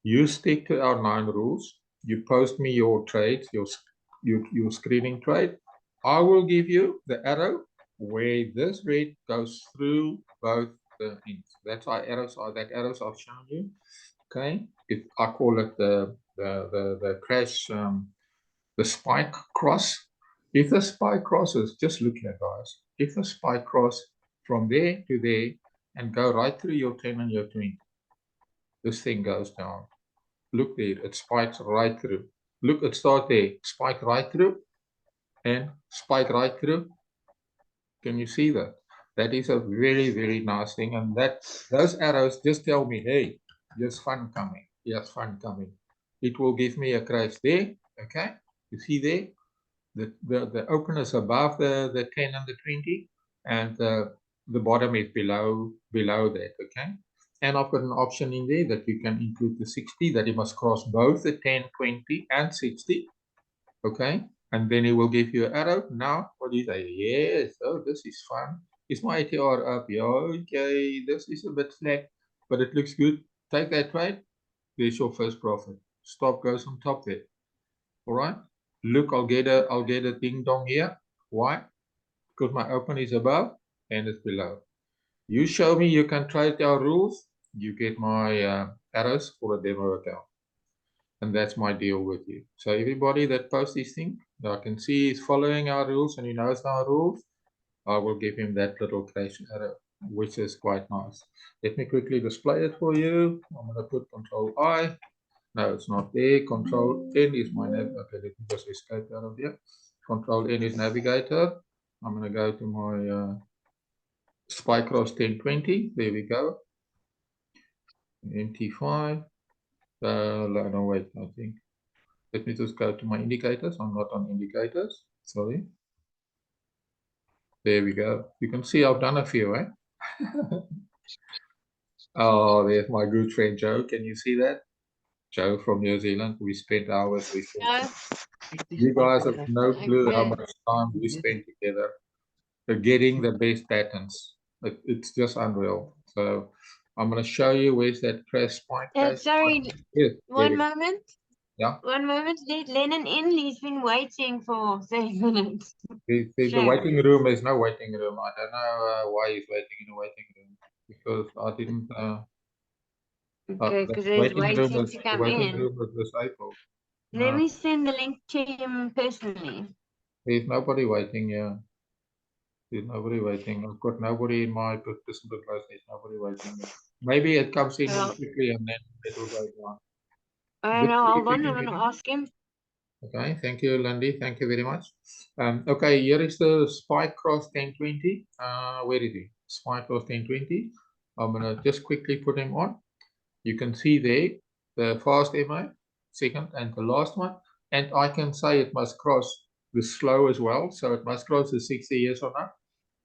You stick to our 9 rules. You post me your trades, your screening trade. I will give you the arrow where this red goes through both the ends. That's our arrows are that arrows I've shown you. Okay, if I call it the crash, the spike cross. If the spike crosses, just look here, guys. If the spike cross from there to there and go right through your 10 and your 20, this thing goes down. Look there, it spikes right through. Look, it starts there, spike right through, and spike right through. Can you see that? That is a very, very nice thing. And that those arrows just tell me, hey, there's fun coming. There's fun coming. It will give me a crash there. Okay, you see there, the open is above the 10 and the 20, and the bottom is below that. Okay. And I've got an option in there that you can include the 60, that you must cross both the 10, 20, and 60. Okay. And then it will give you an arrow. Now, what do you say? Yes. Oh, this is fun. Is my ATR up? Yeah, okay. This is a bit flat, but it looks good. Take that trade. There's your first profit. Stop goes on top there. All right. Look, I'll get a ding dong here. Why? Because my open is above and it's below. You show me you can trade our rules, you get my arrows for a demo account. And that's my deal with you. So everybody that posts this thing, I can see is following our rules and he knows our rules, I will give him that little crash arrow, which is quite nice. Let me quickly display it for you. I'm going to put Control I. No, it's not there. Control N is my nav. Okay, let me just escape out of here. Control N is navigator. I'm going to go to my Spike Cross 1020. There we go. MT5. No, wait, I think. Let me just go to my indicators. I'm not on indicators. Sorry. There we go. You can see I've done a few, eh? Oh, there's my good friend Joe. Can you see that? Joe from New Zealand. We spent hours. You guys have no clue how much time we spent together getting the best patterns. It's just unreal. So I'm going to show you where's that crash spike. Sorry, Yes, one moment. Yeah. 1 moment. Let Lennon in. He's been waiting for 3 minutes. There's a waiting room. There's no waiting room. I don't know why he's waiting in a waiting room, because I didn't. Okay, because he's waiting to come in. Room is disabled. Let me send the link to him personally. There's nobody waiting here. There's nobody waiting. I've got nobody in my participant list. There's nobody waiting. Maybe it comes in quickly and then it will go down. No, hold on. I'm going to ask him. Okay, thank you, Lundy. Thank you very much. Okay, here is the Spike Cross 1020. Where is he? Spike Cross 1020. I'm going to just quickly put him on. You can see there the fast MA, second, and the last one. And I can say it must cross the slow as well. So it must cross the 60 years or not.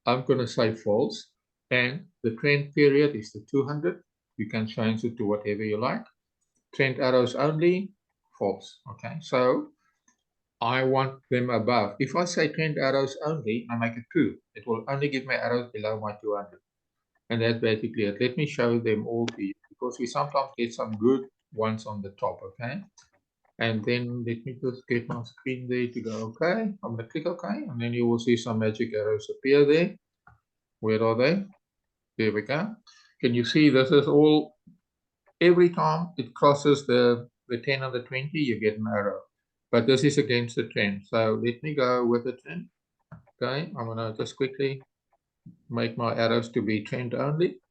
I'm going to say false. And the trend period is the 200. You can change it to whatever you like. Trend arrows only, false. Okay, so I want them above. If I say trend arrows only, I make it true. It will only give me arrows below my 200. And that's basically it. Let me show them all to you because we sometimes get some good ones on the top, okay? And then let me just get my screen there to go, okay? I'm gonna click okay, and then you will see some magic arrows appear there. Where are they? There we go. Can you see this is all, every time it crosses the 10 and the 20, you get an arrow. But this is against the trend. So let me go with the trend. Okay, I'm gonna just quickly make my arrows to be trend only.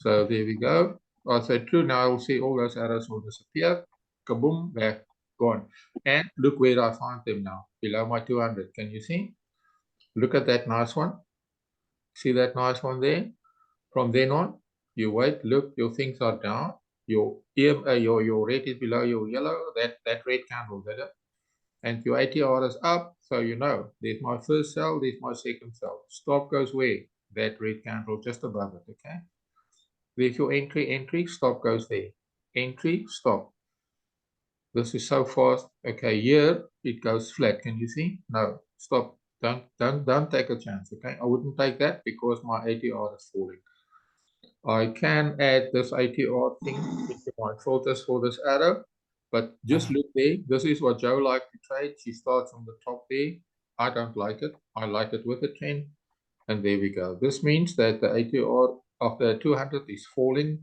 So there we go. I said true. Now I will see all those arrows will disappear. Kaboom, they're gone. And look where I find them now, below my 200. Can you see? Look at that nice one. See that nice one there? From then on, you wait, look, your things are down. Your red is below your yellow, that red candle did it. And your ATR is up, so you know, there's my first cell, there's my second cell. Stop goes where? That red candle just above it, okay? There's your entry, stop goes there. Entry, stop. This is so fast. Okay, here it goes flat. Can you see? No, stop. Don't take a chance, okay? I wouldn't take that because my ATR is falling. I can add this ATR thing into my filters for this arrow, but just look there. This is what Joe likes to trade. She starts on the top there. I don't like it. I like it with a trend. And there we go. This means that the ATR of the 200 is falling,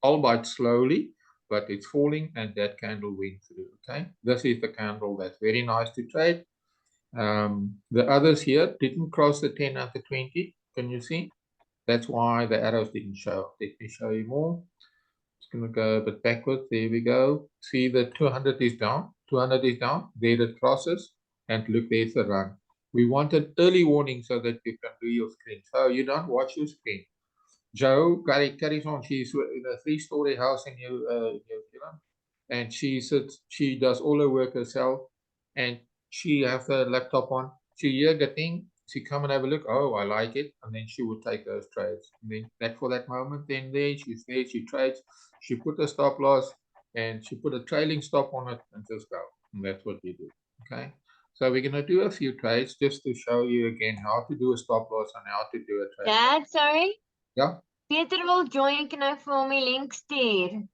albeit slowly, but it's falling and that candle went through, okay? This is the candle that's very nice to trade. The others here didn't cross the 10 and the 20. Can you see? That's why the arrows didn't show. Let me show you more. Just going to go a bit backwards. There we go. See the 200 is down. 200 is down. There it crosses. And look, there's the run. We wanted early warning so that you can do your screen. So you don't watch your screen. Joe carries on. She's in a 3-story house in New Zealand. And she does all her work herself. And she has her laptop on. She hear the thing. She come and have a look. Oh, I like it. And then she would take those trades. And then that for that moment, then there, she's there, she trades. She put a stop loss and she put a trailing stop on it and just go. And that's what you do. Okay. So we're going to do a few trades just to show you again how to do a stop loss and how to do a trade. Dad, sorry. Ja, Peter wil join, kan hy vir my link stuur?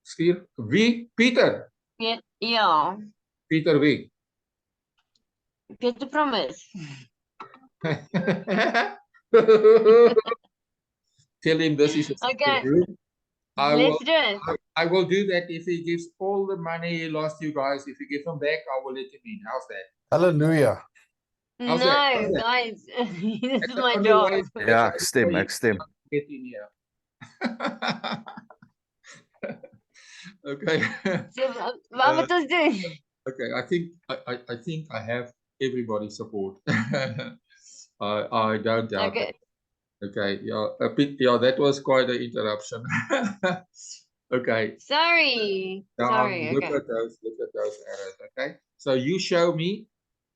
stuur. Wie? Pieter. Ja, Pieter wie? Peter Promise. Tell him this is a secret Okay. group. Let's do it. I will do that if he gives all the money he lost you guys. If you give him back, I will let him in. How's that? Hallelujah. How's No, that? How's that? guys, this That's is the my only job. way- Ja, ek stem. Get in here. Okay. So, wat moet ons doen? Okay, I think I have everybody's support. I don't doubt Okay. it. Okay, yeah, yeah, that was quite an interruption. Okay. Sorry. Sorry, Look okay. at those arrows. Okay, so you show me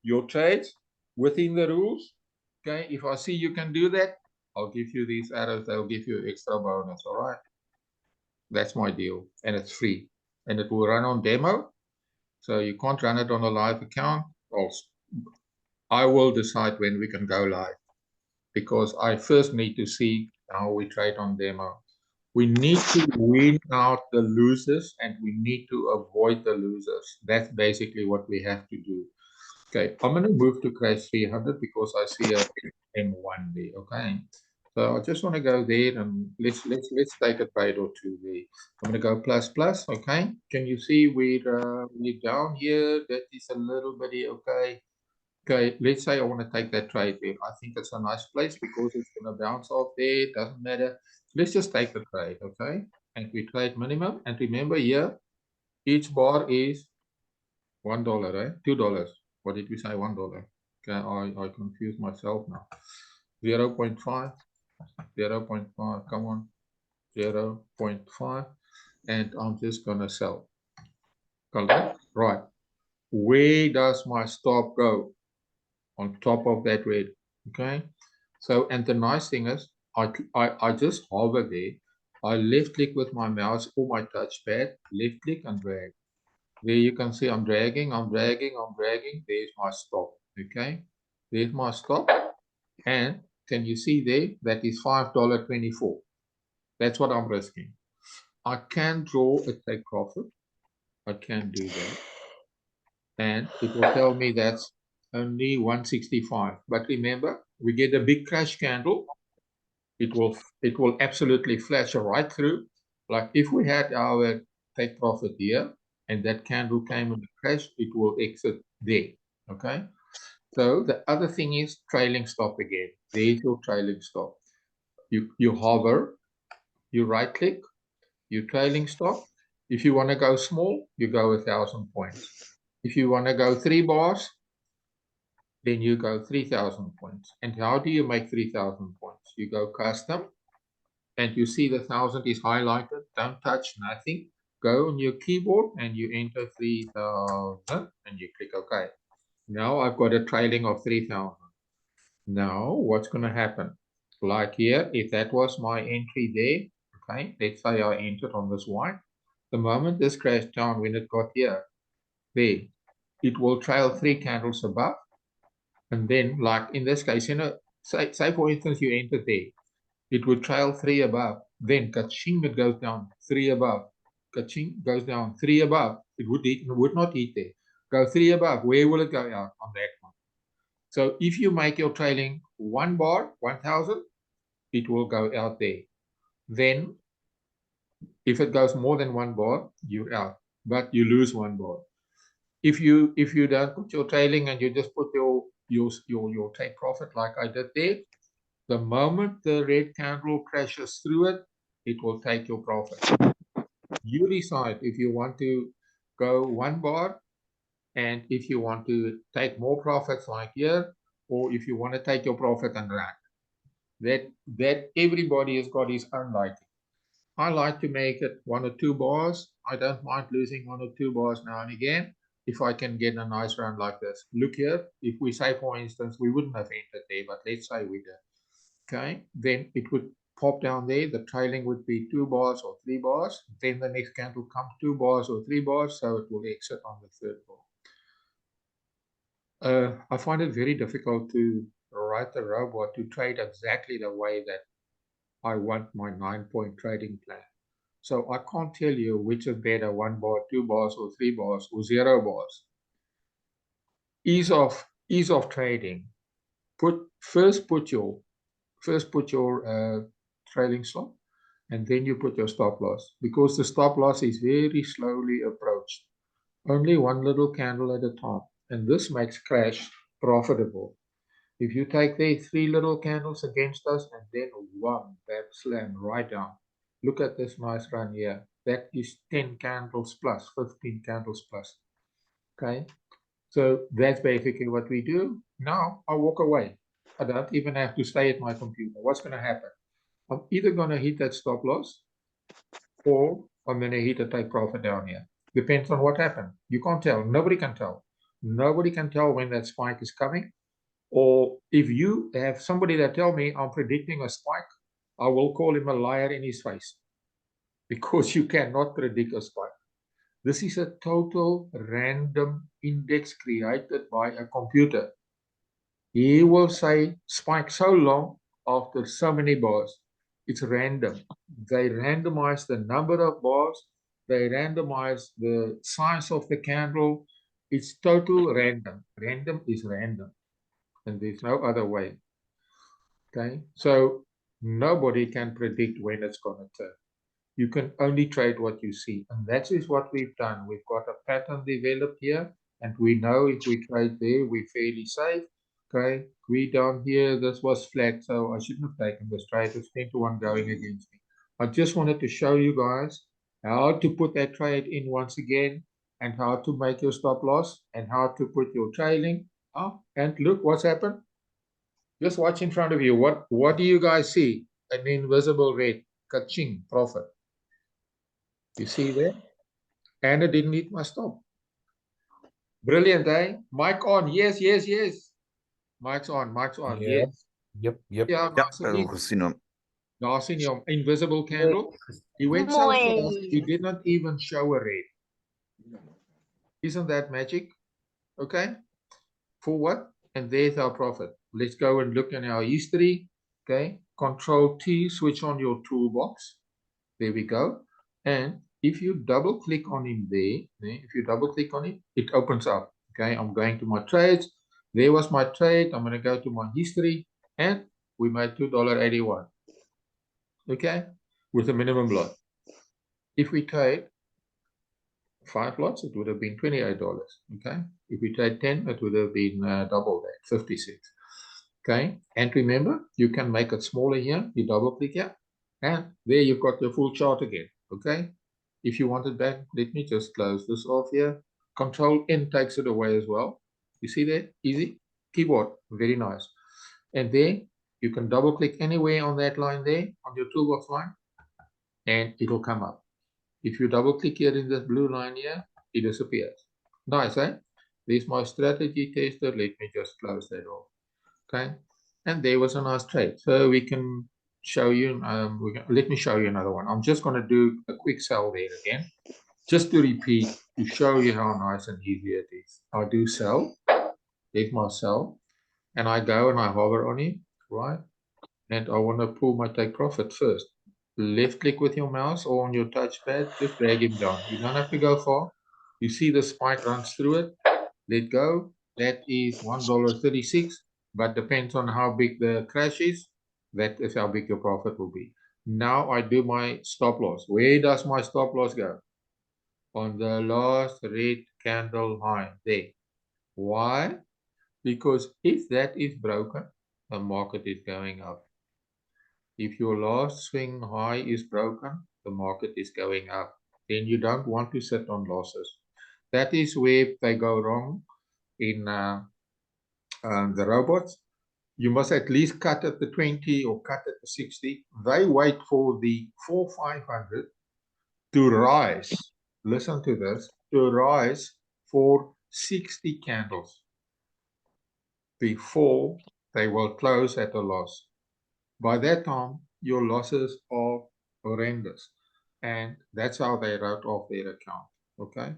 your trades within the rules. Okay, if I see you can do that, I'll give you these arrows. They'll give you extra bonus. All right, that's my deal, and it's free, and it will run on demo. So you can't run it on a live account. I will decide when we can go live because I first need to see how we trade on demo. We need to weed out the losers and we need to avoid the losers. That's basically what we have to do. Okay, I'm going to move to Crash 300 because I see a M1 there. Okay, so I just want to go there and let's take a trade or two there. I'm going to go plus. Okay, can you see we're down here? That is a little bit okay. Okay, let's say I want to take that trade there. I think it's a nice place because it's going to bounce off there. It doesn't matter. Let's just take the trade, okay? And we trade minimum. And remember here, each bar is $1, right? $2. What did we say? $1. Okay, I confused myself now. 0.5, 0.5, come on. 0.5. And I'm just going to sell. Correct? Right. Where does my stop go? On top of that red, okay? So, and the nice thing is, I just hover there, I left click with my mouse or my touchpad, left click and drag. There you can see I'm dragging. There's my stop. Okay, there's my stop. And can you see there? That is $5.24. That's what I'm risking. I can draw a take profit. I can do that. And it will tell me that's only 165. But remember, we get a big crash candle. It will absolutely flash right through. Like if we had our take profit here and that candle came in the crash, it will exit there. Okay. So the other thing is trailing stop again. There's your trailing stop. You hover, you right click, you trailing stop. If you want to go small, you go 1,000 points. If you want to go 3 bars, then you go 3,000 points. And how do you make 3,000 points? You go custom, and you see the 1,000 is highlighted. Don't touch nothing. Go on your keyboard and you enter 3,000 and you click OK. Now I've got a trailing of 3,000. Now what's going to happen? Like here, if that was my entry there, okay, let's say I entered on this white. The moment this crashed down, when it got here, there, it will trail 3 candles above. And then, like in this case, say for instance, you entered there, it would trail 3 above. Then, ka-ching, it goes down 3 above. Ka-ching, goes down 3 above. It would not eat there. Go 3 above. Where will it go out? On that one. So if you make your trailing 1 bar, 1,000, it will go out there. Then, if it goes more than 1 bar, you're out. But you lose 1 bar. If you don't put your trailing and you just put your take profit like I did there, the moment the red candle crashes through it, it will take your profit. You decide if you want to go 1 bar and if you want to take more profits like here, or if you want to take your profit and run. That everybody has got his own liking. I like to make it 1 or 2 bars. I don't mind losing 1 or 2 bars now and again if I can get a nice run like this. Look here, if we say, for instance, we wouldn't have entered there, but let's say we did. Okay, then it would pop down there. The trailing would be 2 bars or 3 bars. Then the next candle comes 2 bars or 3 bars, so it will exit on the 3rd bar. I find it very difficult to write the robot to trade exactly the way that I want my 9-point trading plan. So I can't tell you which is better, 1 bar, 2 bars, or 3 bars, or 0 bars. Ease of trading. First put your trailing stop, and then you put your stop loss, because the stop loss is very slowly approached. Only 1 little candle at a time, and this makes crash profitable. If you take there 3 little candles against us and then 1 bam slam right down. Look at this nice run here. That is 10 candles plus, 15 candles plus. Okay, so that's basically what we do. Now I walk away. I don't even have to stay at my computer. What's going to happen? I'm either going to hit that stop loss or I'm going to hit a take profit down here. Depends on what happened. You can't tell. Nobody can tell. Nobody can tell when that spike is coming. Or if you have somebody that tell me I'm predicting a spike, I will call him a liar in his face, because you cannot predict a spike. This is a total random index created by a computer. He will say spike so long after so many bars. It's random. They randomize the number of bars. They randomize the size of the candle. It's total random. Random is random. And there's no other way. Okay, so nobody can predict when it's going to turn. You can only trade what you see, and that is what we've done. We've got a pattern developed here, and we know if we trade there, we're fairly safe. Okay, we down here, this was flat, so I shouldn't have taken this trade. It's 10-1 going against me. I just wanted to show you guys how to put that trade in once again, and how to make your stop loss, and how to put your trailing. Oh, and look what's happened. Just watch in front of you. What do you guys see? An invisible red. Ka-ching, profit. You see there? And it didn't hit my stop. Brilliant, eh? Mic on. Yes, yes, yes. Mic's on, mic's on. Yeah. Yes. Yep. Yeah, Ja, nice and easy. gesien hom. Daar's in your invisible candle. He went so fast, he Mooi. did not even show a red. Isn't that magic? Okay. For what? And there's our profit. Let's go and look in our history. Okay. Control T, switch on your toolbox. There we go. And if you double click on him there, if you double click on it, it opens up. Okay. I'm going to my trades. There was my trade. I'm going to go to my history and we made $2.81. Okay. With a minimum lot. If we trade 5 lots, it would have been $28. Okay. If we trade 10, it would have been double that, 56. Okay. And remember, you can make it smaller here. You double click here. And there you've got your full chart again. Okay. If you want it back, let me just close this off here. Control N takes it away as well. You see that? Easy. Keyboard. Very nice. And there you can double click anywhere on that line there, on your toolbox line, and it'll come up. If you double click here in this blue line here, it disappears. Nice, eh? There's my strategy tester. Let me just close that off. Okay. And there was a nice trade. So we can show you, let me show you another one. I'm just going to do a quick sell there again. Just to repeat, to show you how nice and easy it is. I do sell. There's my sell. And I go and I hover on it, right? And I want to pull my take profit first. Left click with your mouse or on your touchpad, just drag him down. You don't have to go far. You see the spike runs through it. Let go. That is $1.36, but depends on how big the crash is. That is how big your profit will be. Now I do my stop loss. Where does my stop loss go? On the last red candle high there. Why? Because if that is broken, the market is going up. If your last swing high is broken, the market is going up. Then you don't want to sit on losses. That is where they go wrong in the robots. You must at least cut at the 20 or cut at the 60. They wait for the 4,500 to rise. Listen to this, to rise for 60 candles before they will close at a loss. By that time, your losses are horrendous. And that's how they wrote off their account. Okay.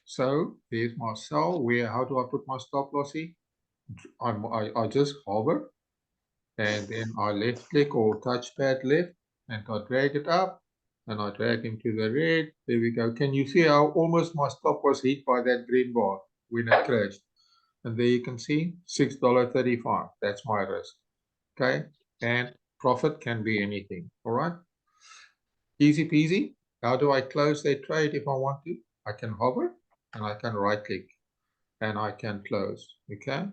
So there's my sell. How do I put my stop loss in? I just hover and then I left click or touchpad left and I drag it up and I drag into the red. There we go. Can you see how almost my stop was hit by that green bar when it crashed? And there you can see $6.35. That's my risk. Okay. And profit can be anything. All right. Easy peasy. How do I close that trade if I want to? I can hover and I can right click and I can close. Okay.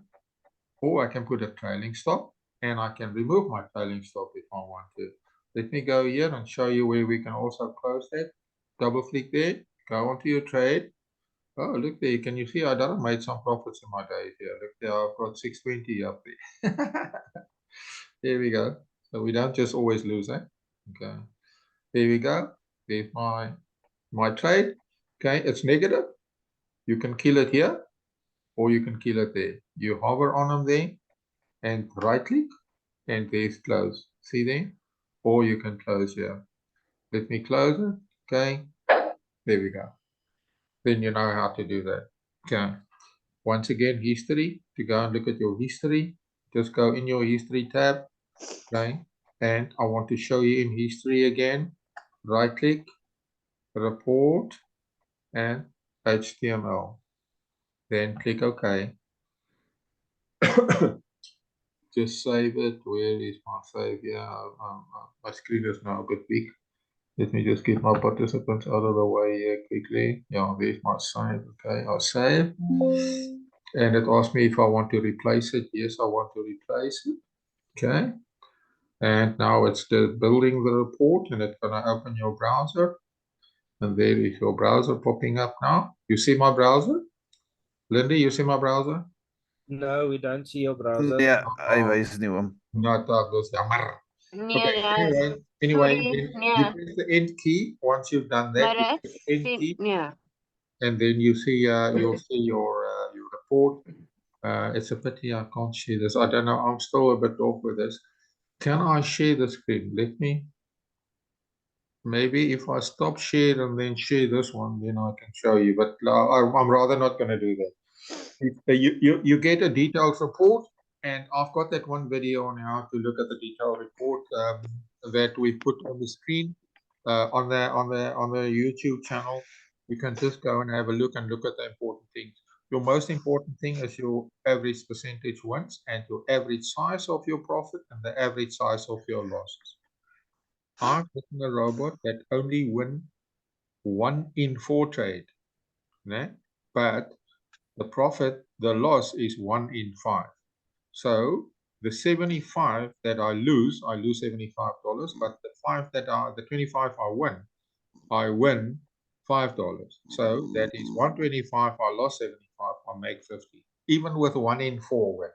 Or I can put a trailing stop and I can remove my trailing stop if I want to. Let me go here and show you where we can also close that. Double click there, go onto your trade. Oh, look there. Can you see I done made some profits in my days here? Look there, I've got 620 up there. There we go. So we don't just always lose, eh? Okay. There we go. There's my trade. Okay, it's negative. You can kill it here or you can kill it there. You hover on them there and right click and there's close. See there? Or you can close here. Let me close it. Okay. There we go. Then you know how to do that. Okay. Once again, history. To go and look at your history, just go in your history tab. Okay. And I want to show you in history again. Right click, report, and HTML. Then click OK. Just save it. Where is my save? Yeah, my screen is now a bit big. Let me just get my participants out of the way here quickly. Yeah, there's my save. Okay, I'll save. And it asks me if I want to replace it. Yes, I want to replace it. Okay. And now it's still building the report and it's going to open your browser. And there is your browser popping up now. You see my browser? Lindy, you see my browser? No, we don't see your browser. Nee, hy wys nie hom. Not that goes jammer. Nee, Okay, dat anyway, sorry, then nee. you press the end key. Once you've done that, maar you dit press the end sien, key, nee. and then you see you'll see your report. It's a pity I can't share this. I don't know. I'm still a bit off with this. Can I share the screen? Let me. Maybe if I stop share and then share this one, then I can show you. But I'm rather not going to do that. You get a detailed report, and I've got that one video on how to look at the detailed report that we put on the screen on the YouTube channel. You can just go and have a look and look at the important things. Your most important thing is your average percentage wins and your average size of your profit and the average size of your losses. I've written a robot that only win 1 in 4 trade, né? But the loss is 1 in 5. So the 75 that I lose $75, but the 5 that are the 25 I win $5. So that is 125, I lost 75, I make 50. Even with 1 in 4 win.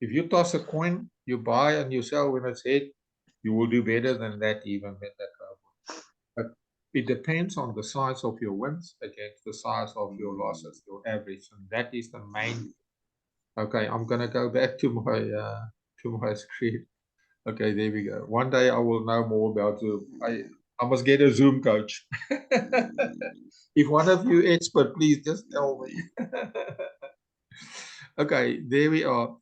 If you toss a coin, you buy and you sell when it's hit, you will do better than that even with that robot. But it depends on the size of your wins against the size of your losses, your average, and that is the main. Okay, I'm gonna go back to my screen. Okay, there we go. One day I will know more about Zoom. I must get a Zoom coach. If one of you expert, please just tell me. Okay, there we are.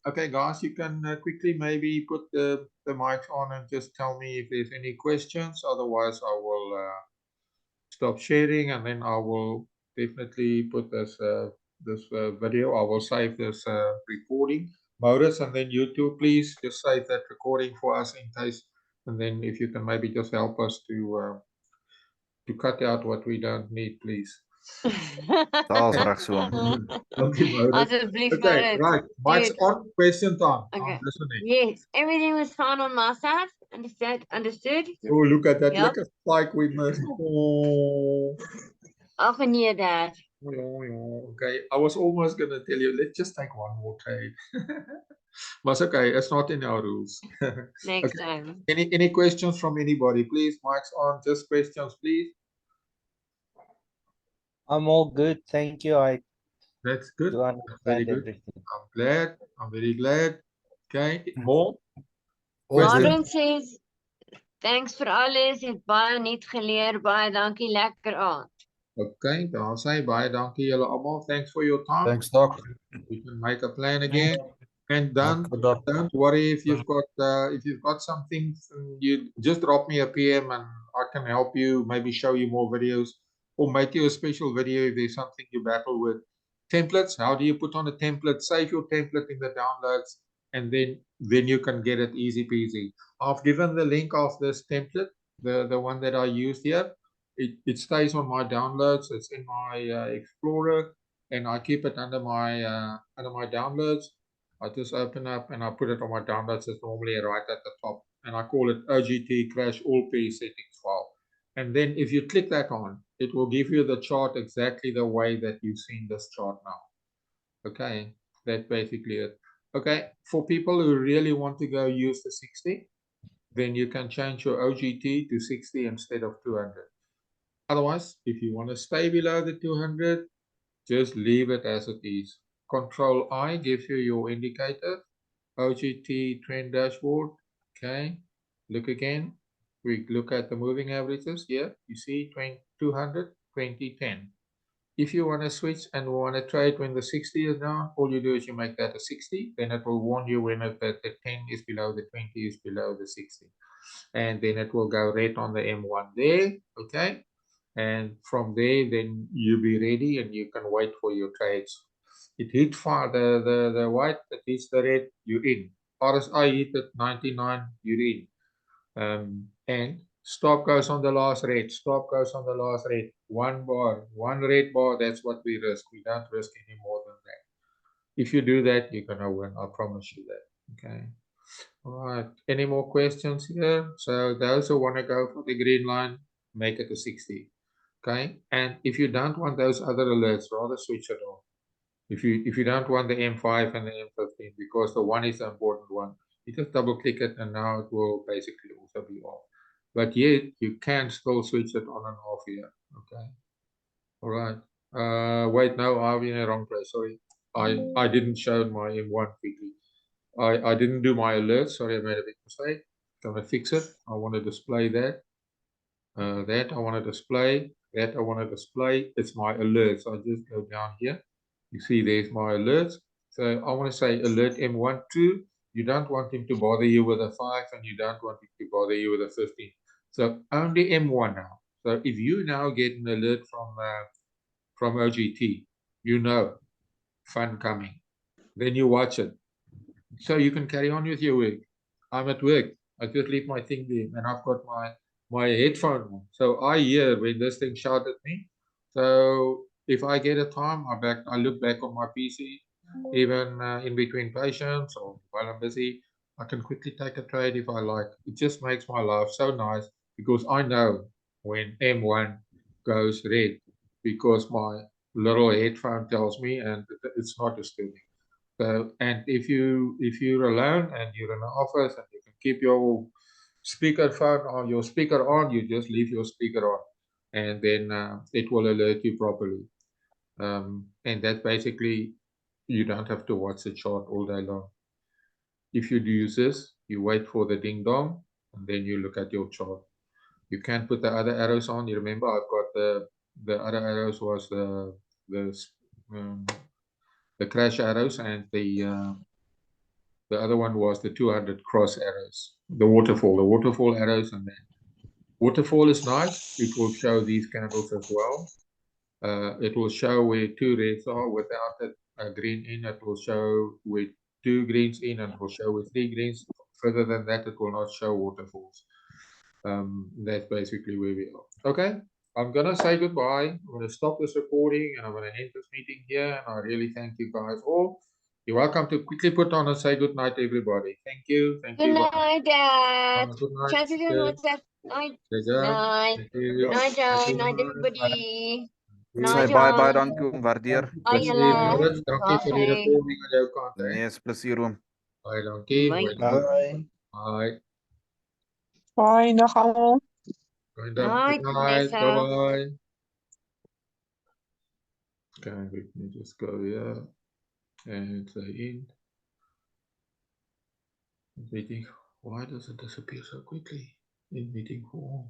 Okay, guys, you can quickly maybe put the mics on and just tell me if there's any questions. Otherwise, I will stop sharing, and then I will definitely put this video. I will save this recording. Maurits, and then you too, please just save that recording for us in case. And then if you can maybe just help us to cut out what we don't need, please. Daar's reg so. Okay, Maurits. Asseblief, Okay, Maurits. right. Mics Dude. on. Question time. Okay. I'm listening. Yes, everything was fine on my side. Understood? Oh, look at that. Yep. Like a spike we missed. Oh. Ach nee, Dad. Okay, I was almost gonna tell you, let's just take one more trade. But okay, it's not in our rules. Next Okay. time. Any questions from anybody? Please, mics on. Just questions, please. I'm all good, thank you. I That's good. do Very understand good. everything. I'm glad. I'm very glad. Okay, more. All Question. good. Martin says, thanks vir alles. Het baie nuut geleer. Baie dankie. Lekker aand. Okay, dan sê baie dankie julle almal. Thanks for your time. Thanks, Doc. We can make a plan again. And Dankie, Doc. don't worry if you've got something, you just drop me a PM and I can help you, maybe show you more videos or make you a special video if there's something you battle with. Templates, how do you put on a template? Save your template in the downloads and then you can get it easy peasy. I've given the link of this template, the one that I used here. It stays on my downloads, it's in my Explorer, and I keep it under my downloads. I just open up and I put it on my downloads. It's normally right at the top, and I call it OGT Crash All Settings file. And then if you click that on, it will give you the chart exactly the way that you've seen this chart now. Okay, that's basically it. Okay, for people who really want to go use the 60, then you can change your OGT to 60 instead of 200. Otherwise, if you want to stay below the 200, just leave it as it is. Control I gives you your indicator, OGT trend dashboard. Okay, look again. We look at the moving averages here. You see 200, 2010. If you want to switch and want to trade when the 60 is down, all you do is you make that a 60. Then it will warn you when the 10 is below, the 20 is below the 60. And then it will go red on the M1 there. Okay. And from there, then you'll be ready and you can wait for your trades. It hit far the white, it hits the red, you're in. RSI hit at 99, you're in. And stop goes on the last red, stop goes on the last red. One bar, one red bar, that's what we risk. We don't risk any more than that. If you do that, you're gonna win, I promise you that. Okay. All right, any more questions here? So those who want to go for the green line, make it a 60. Okay, and if you don't want those other alerts, rather switch it off. If you don't want the M5 and the M15, because the one is the important one, you just double click it and now it will basically also be off. But yet you can still switch it on and off here. Okay. All right. Wait, no, I'm in the wrong place. Sorry, I didn't show my M1 quickly. I didn't do my alerts. Sorry, I made a big mistake. Gonna fix it. I want to display that. That I want to display. That I want to display. It's my alerts. I just go down here. You see, there's my alerts. So I want to say alert M1, 2. You don't want him to bother you with a 5, and you don't want him to bother you with a 15. So only M1 now. So if you now get an alert from OGT, you know, fun coming. Then you watch it. So you can carry on with your work. I'm at work. I just leave my thing there, and I've got my headphone on. So I hear when this thing shouted at me. So if I get a time, I look back on my PC, even in between patients or while I'm busy, I can quickly take a trade if I like. It just makes my life so nice because I know when M1 goes red because my little headphone tells me, and it's not disturbing. So, and if you're alone and you're in the office and you can keep your speakerphone or your speaker on, you just leave your speaker on, and then it will alert you properly. And that basically you don't have to watch the chart all day long. If you do use this, you wait for the ding dong, and then you look at your chart. You can't put the other arrows on. You remember, I've got the other arrows was the crash arrows, and the other one was the 200 cross arrows, the waterfall arrows, and then waterfall is nice. It will show these candles as well. It will show where 2 reds are without a green in. It will show with 2 greens in, and it will show with 3 greens. Further than that, it will not show waterfalls. That's basically where we are. Okay, I'm gonna say goodbye. I'm gonna stop this recording and I'm gonna end this meeting here. And I really thank you guys all. You're welcome to quickly put on and say good night, everybody. Thank you. Thank Good you. night, Dad. Good night. Chat with you on Cheers. WhatsApp. Night. Pleasure. Night. Thank you. Night, Joe. Thank you. Night, everybody. Sê Night, baie John. dankie om waardeer. Bye, Plezier, julle. Maurits. Dankie vir die Bye. recording aan jou kant. Hè. Nee, is plesier oom. Baie dankie. Bye. Mooi dag. Bye. Bye. Bye, dag allemaal. Good night. Night, Good night. Vanessa. Bye-bye. Okay, let me just go here and say in. Meeting. Why does it disappear so quickly in meeting 4?